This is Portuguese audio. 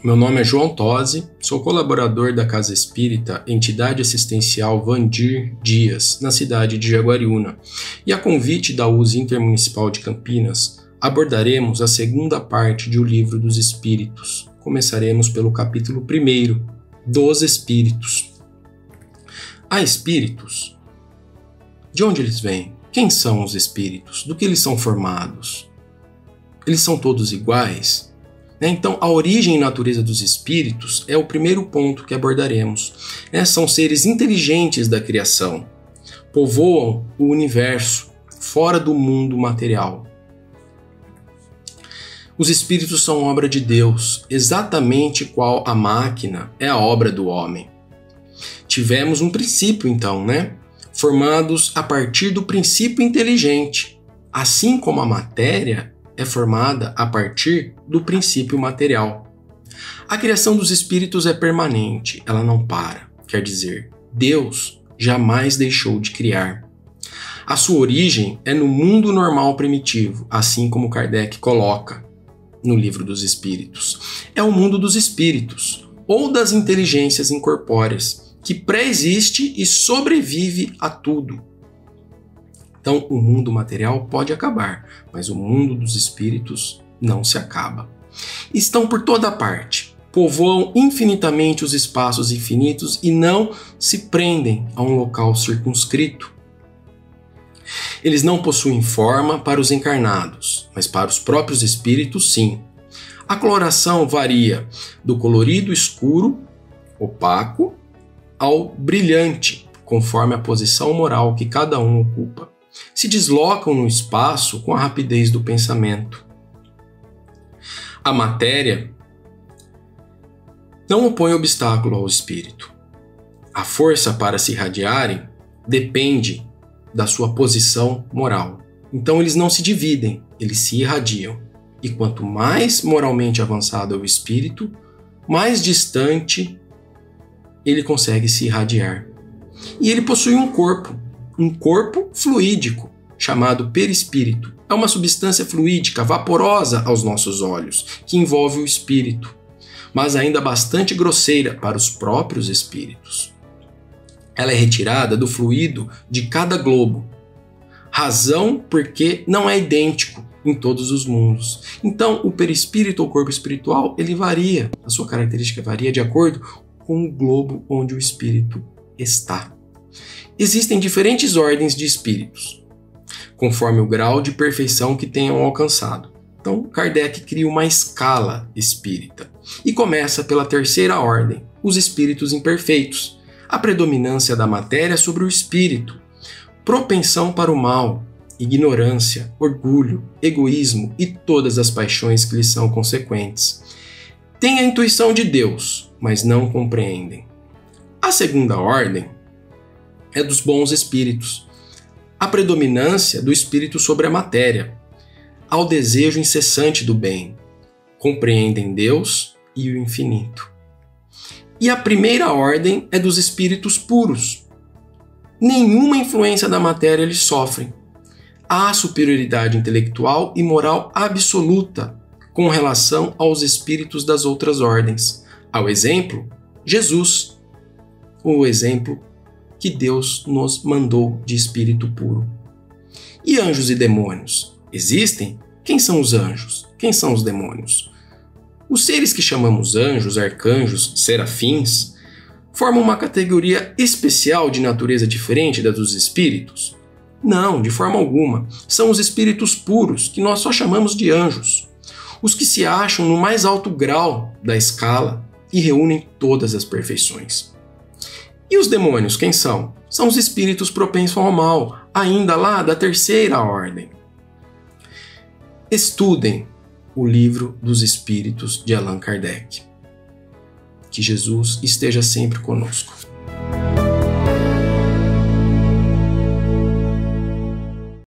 Meu nome é João Tosi, sou colaborador da Casa Espírita Entidade Assistencial Vandir Dias, na cidade de Jaguariúna, e a convite da USE Intermunicipal de Campinas, abordaremos a segunda parte de O Livro dos Espíritos. Começaremos pelo capítulo 1, dos Espíritos. Há espíritos? De onde eles vêm? Quem são os espíritos? Do que eles são formados? Eles são todos iguais? Então, a origem e natureza dos espíritos é o primeiro ponto que abordaremos. São seres inteligentes da criação, povoam o universo, fora do mundo material. Os espíritos são obra de Deus, exatamente qual a máquina é a obra do homem. Tivemos um princípio, então, formados a partir do princípio inteligente, assim como a matéria é formada a partir do princípio material. A criação dos espíritos é permanente, ela não para. Quer dizer, Deus jamais deixou de criar. A sua origem é no mundo normal primitivo, assim como Kardec coloca no Livro dos Espíritos. É o mundo dos espíritos, ou das inteligências incorpóreas, que pré-existe e sobrevive a tudo. Então, o mundo material pode acabar, mas o mundo dos espíritos não se acaba. Estão por toda parte, povoam infinitamente os espaços infinitos e não se prendem a um local circunscrito. Eles não possuem forma para os encarnados, mas para os próprios espíritos, sim. A coloração varia do colorido escuro, opaco, ao brilhante, conforme a posição moral que cada um ocupa. Se deslocam no espaço com a rapidez do pensamento. A matéria não opõe obstáculo ao espírito. A força para se irradiarem depende da sua posição moral. Então eles não se dividem, eles se irradiam. E quanto mais moralmente avançado é o espírito, mais distante ele consegue se irradiar. E ele possui um corpo fluídico, chamado perispírito. É uma substância fluídica, vaporosa aos nossos olhos, que envolve o espírito, mas ainda bastante grosseira para os próprios espíritos. Ela é retirada do fluido de cada globo, razão porque não é idêntico em todos os mundos. Então, o perispírito ou corpo espiritual, ele varia, a sua característica varia de acordo com o globo onde o espírito está. Existem diferentes ordens de espíritos, conforme o grau de perfeição que tenham alcançado. Então, Kardec cria uma escala espírita e começa pela terceira ordem, os espíritos imperfeitos, a predominância da matéria sobre o espírito, propensão para o mal, ignorância, orgulho, egoísmo e todas as paixões que lhes são consequentes. Têm a intuição de Deus, mas não compreendem. A segunda ordem é dos bons espíritos, a predominância do espírito sobre a matéria, ao desejo incessante do bem, compreendem Deus e o infinito. E a primeira ordem é dos espíritos puros. Nenhuma influência da matéria eles sofrem. Há superioridade intelectual e moral absoluta com relação aos espíritos das outras ordens. Ao exemplo, Jesus, o exemplo que Deus nos mandou de espírito puro. E anjos e demônios? Existem? Quem são os anjos? Quem são os demônios? Os seres que chamamos anjos, arcanjos, serafins, formam uma categoria especial de natureza diferente da dos espíritos? Não, de forma alguma. São os espíritos puros, que nós só chamamos de anjos. Os que se acham no mais alto grau da escala e reúnem todas as perfeições. E os demônios, quem são? São os espíritos propensos ao mal, ainda lá da terceira ordem. Estudem o Livro dos Espíritos de Allan Kardec. Que Jesus esteja sempre conosco.